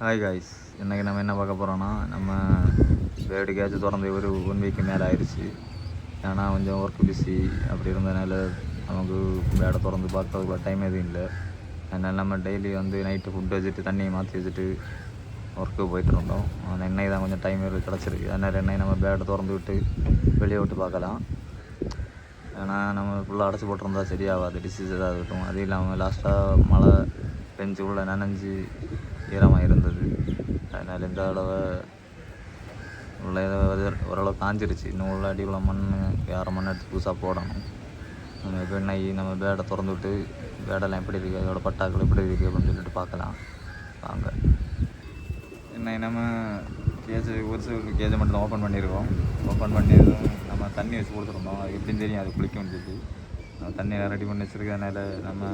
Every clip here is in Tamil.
ஹாய் காய்ஸ், இன்றைக்கி நம்ம என்ன பார்க்க போகிறோன்னா, நம்ம பேர்டு கேட்ச் திறந்து ஒரு 1 வீக்கு மேலே ஆயிடுச்சு. ஏன்னா கொஞ்சம் ஒர்க் பிஸி அப்படி இருந்ததுனால நமக்கு பேடை திறந்து பார்க்கறதுக்குள்ள டைம் எதுவும் இல்லை. அதனால் நம்ம டெய்லி நைட்டு ஃபுட் வச்சுட்டு தண்ணியை மாற்றி வச்சுட்டு ஒர்க்கு போயிட்டு இருந்தோம். அந்த எண்ணெய் தான் கொஞ்சம் டைம் கிடச்சிருக்கு. அதனால் எண்ணெய் நம்ம பேடை திறந்து விட்டு வெளியே விட்டு பார்க்கலாம். ஏன்னா நம்ம ஃபுல்லாக அடைச்சி போட்டிருந்தா சரியாகாது, டிசீஸ் ஏதாவது இருக்கும். அது இல்லாமல் லாஸ்ட்டாக மழை பெஞ்சு உள்ள நனைஞ்சி ஈரமாக இருந்தது. அதனால் இந்த தடவை உள்ள ஓரளவு காஞ்சிருச்சு. இன்னும் உள்ள அடி உள்ள மண் 6 மண் எடுத்து புதுசாக போடணும். நம்ம வெண்ணெய் நம்ம பேடை திறந்து விட்டு பேடெல்லாம் எப்படி இருக்குது, அதோட பட்டாக்கள் எப்படி இருக்குது அப்படின்னு சொல்லிட்டு பார்க்கலாம் வாங்க. என்ன நம்ம ஒரு சில கேஜை மட்டும் தான் ஓப்பன் பண்ணியிருக்கோம். ஓப்பன் பண்ணியதும் நம்ம தண்ணி வச்சு கொடுத்துருந்தோம். அது எப்படின்னு தெரியும், அது குளிக்க வேண்டியது. தண்ணியெல்லாம் ரெடி பண்ணி வச்சுருக்கனால நம்ம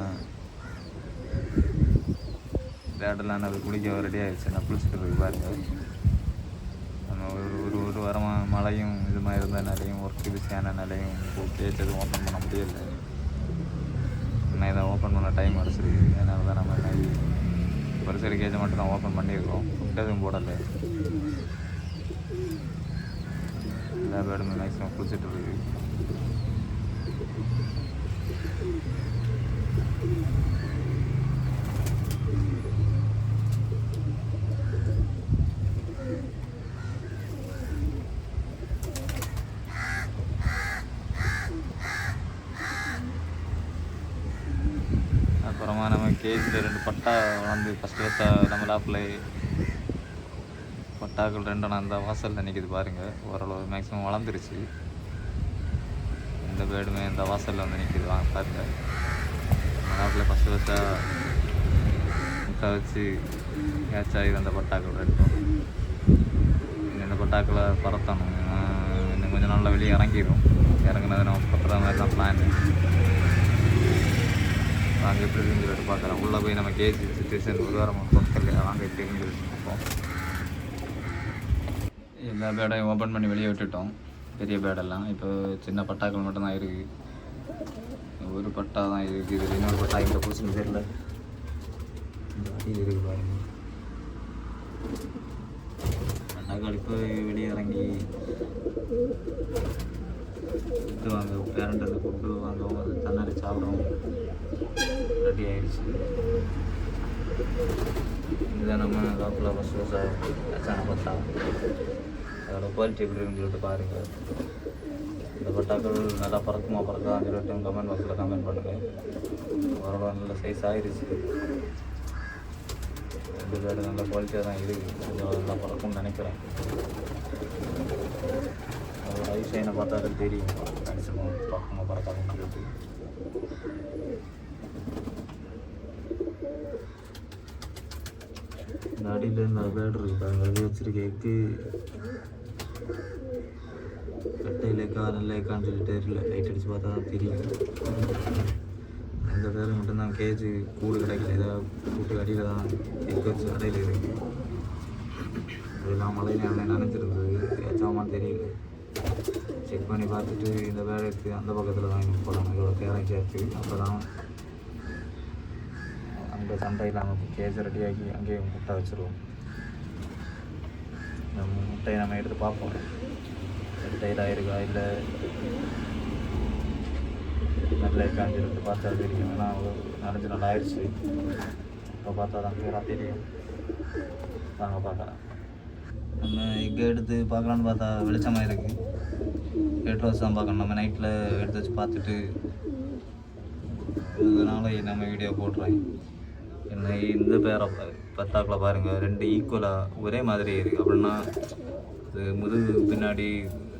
பேடெல்லாம் அது குளிக்க ரெடி ஆகிடுச்சு. நான் குளிச்சுட்டு போய் பாருங்க. நம்ம ஒரு வாரமாக மழையும் இது மாதிரி இருந்ததுனாலையும் ஒர்க்கு பிஸியானனாலையும் கேஜ் எதுவும் ஓப்பன் பண்ண முடியலை. இன்னும் இதை ஓப்பன் பண்ண டைம் கிடச்சிருக்கு. அதனால தான் நம்ம ஒரு சில கேஜை மட்டும் தான் ஓப்பன் பண்ணியிருக்கோம். ஃபுட் எதுவும் போடலை. எல்லா பேடுமே மேக்ஸிமம் குளிச்சுட்டு இருக்கு. அப்புறமா நம்ம கேஜில் 2 பட்டா ஃபஸ்ட்டு நம்ம லாப்பில் பட்டாக்கள் 2 அந்த வாசலில் நிற்கிது பாருங்கள். ஓரளவு மேக்ஸிமம் வளர்ந்துருச்சு. இந்த பேடுமே இந்த வாசலில் நிற்கிது பாருங்கள். நம்ம லாப்பில் ஃபஸ்ட்டு முட்டை வச்சு கேட்ச் ஆகி அந்த பட்டாக்கள் 2 இந்த பட்டாக்களை பறத்தணும். இன்னும் கொஞ்சம் நாளில் வெளியே இறங்கிடும். இறங்குனது நம்ம பத்துற மாதிரி தான் பிளான். வாங்க எப்படி இருக்குன்னு சொல்லிட்டு பார்க்கலாம். உள்ளே போய் நம்ம கேஜி சுச்சுவேஷன் ஒரு வாரம் பொருட்கள் வாங்க எப்படி இருக்குன்னு சொல்லிட்டு பார்ப்போம். எல்லா பேடையும் ஓப்பன் பண்ணி வெளியே விட்டுட்டோம், பெரிய பேடெல்லாம். இப்போ சின்ன பட்டாக்கள் மட்டும்தான் இருக்குது. ஒரு பட்டா தான் இருக்குது. இதில் இன்னொரு பட்டா இந்த புதுசுன்னு தெரியல. இந்த அடியில் இருக்குது பாருங்க. பட்டாக்கள் இப்போ வெளியே இறங்கி ஃபுட்டு வாங்க, பேரண்ட் அந்த ஃபுட்டு வாங்கவும் அது தண்ணி சாப்பிடும் ரெடி ஆகிடுச்சு. இதுதான் நம்ம லாப்பில் ஃபஸ்ட்டு அச்சான பட்டா. அதோட குவாலிட்டி எப்படி இருக்குன்னு சொல்லிட்டு பாருங்கள். இந்த பட்டாக்கள் நல்லா பறக்கான்னு சொல்லிட்டு கமெண்ட் பாக்ஸில் கமெண்ட் பண்ணுங்கள். ஓரளவு நல்ல சைஸ் ஆகிடுச்சு. 2 பேடு நல்ல குவாலிட்டியாக தான் இருக்குது. கொஞ்சம் நல்லா பறக்கும்னு நினைக்கிறேன். அதோட ஐசைனை பார்த்தா தெரியும், மேக்ஸிமம் பறக்குமா பறக்காதுன்னு சொல்லிட்டு. இந்த அடியில் இந்த பேடு இருக்குது பாருங்க. அது வச்சுருக்க எக்கு கட்டையில் எக்கா நல்ல எக்கான்னு சொல்லிட்டு தெரியல. லைட் அடித்து பார்த்தா தான் தெரியும். இந்த பேர் மட்டும்தான் கேஜி கூடு கிடைக்கல. இதை கூட்டு அடியில் தான் எக்கு வச்சு அடையில் இருக்குது. இதெல்லாம் மழை நேரம் நினைச்சிருந்தது, ஏச்சாமான்னு தெரியல. செக் பண்ணி பார்த்துட்டு இந்த பேர் எடுத்து அந்த பக்கத்தில் தான் போடணும். இதோட கேரட் சேர்த்து அப்போ தான் அங்கே சண்டையில் நம்ம கேஜ் ரெடியாகி அங்கேயே முட்டை வச்சுருவோம். இந்த முட்டையை நம்ம எடுத்து பார்ப்போம், டைலாக இருக்கா இல்லை நல்ல இருக்கான்னு சொல்லிட்டு பார்த்தா தெரியும். ஏன்னா அவ்வளோ 4 நாள் ஆயிடுச்சு. இப்போ பார்த்தா தான் கிளியராக தெரியும். நாங்கள் பார்க்கலாம். நம்ம எங்கே எடுத்து பார்க்கலான்னு பார்த்தா வெளிச்சமாக இருக்குது. கேட்டு வச்சு தான் பார்க்கணும். நம்ம நைட்டில் எடுத்து வச்சு பார்த்துட்டு இதனால நம்ம வீடியோ போடுறேன். என்ன இந்த பேரை பத்தாக்கில் பாருங்கள், 2 ஈக்குவலாக ஒரே மாதிரி இருக்குது. அப்படின்னா இது முதுகு பின்னாடி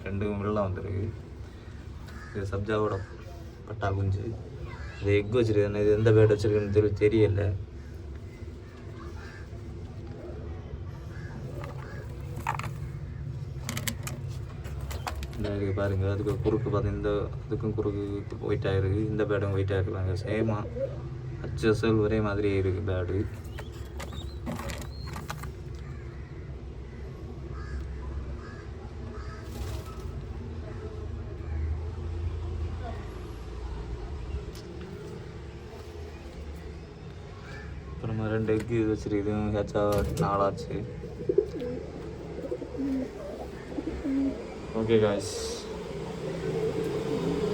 2 வெள்ளம் வந்துருக்கு. இது சப்ஜாவோட பட்டா குஞ்சு. இது எக் வச்சுருக்கு. இது எந்த பேட் வச்சுருக்குன்னு தெரியல. இந்த இருக்குது பாருங்கள். அதுக்கு குறுக்கு பார்த்து இந்த இதுக்கும் குறுக்கு ஒயிட்டாக இருக்குது. இந்த பேடும் ஒயிட்டாக இருக்குறாங்க. சேமாக அச்சல் ஒரே மாதிரி இருக்குது பேடு. அப்புறமா 2 எக் இது வச்சிருக்கு, ஹேச்சா 4 ஆச்சு. ஓகே காய்ஸ்,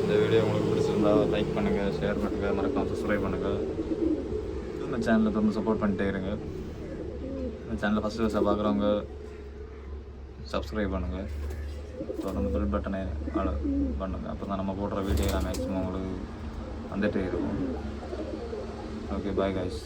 இந்த வீடியோ உங்களுக்கு பிடிச்சிருந்தா லைக் பண்ணுங்கள், ஷேர் பண்ணுங்கள், மறக்காம சப்ஸ்கிரைப் பண்ணுங்கள். நம்ம சேனலை தொடர்ந்து சப்போர்ட் பண்ணிட்டே இருங்க. இந்த சேனலை ஃபஸ்ட்டு பார்க்குறவங்க சப்ஸ்கிரைப் பண்ணுங்கள், தொடர்ந்து பெல் பட்டனை பண்ணுங்கள். அப்போ தான் நம்ம போடுற வீடியோ மேக்ஸிமம் உங்களுக்கு வந்துகிட்டே இருக்கும். Okay, bye guys.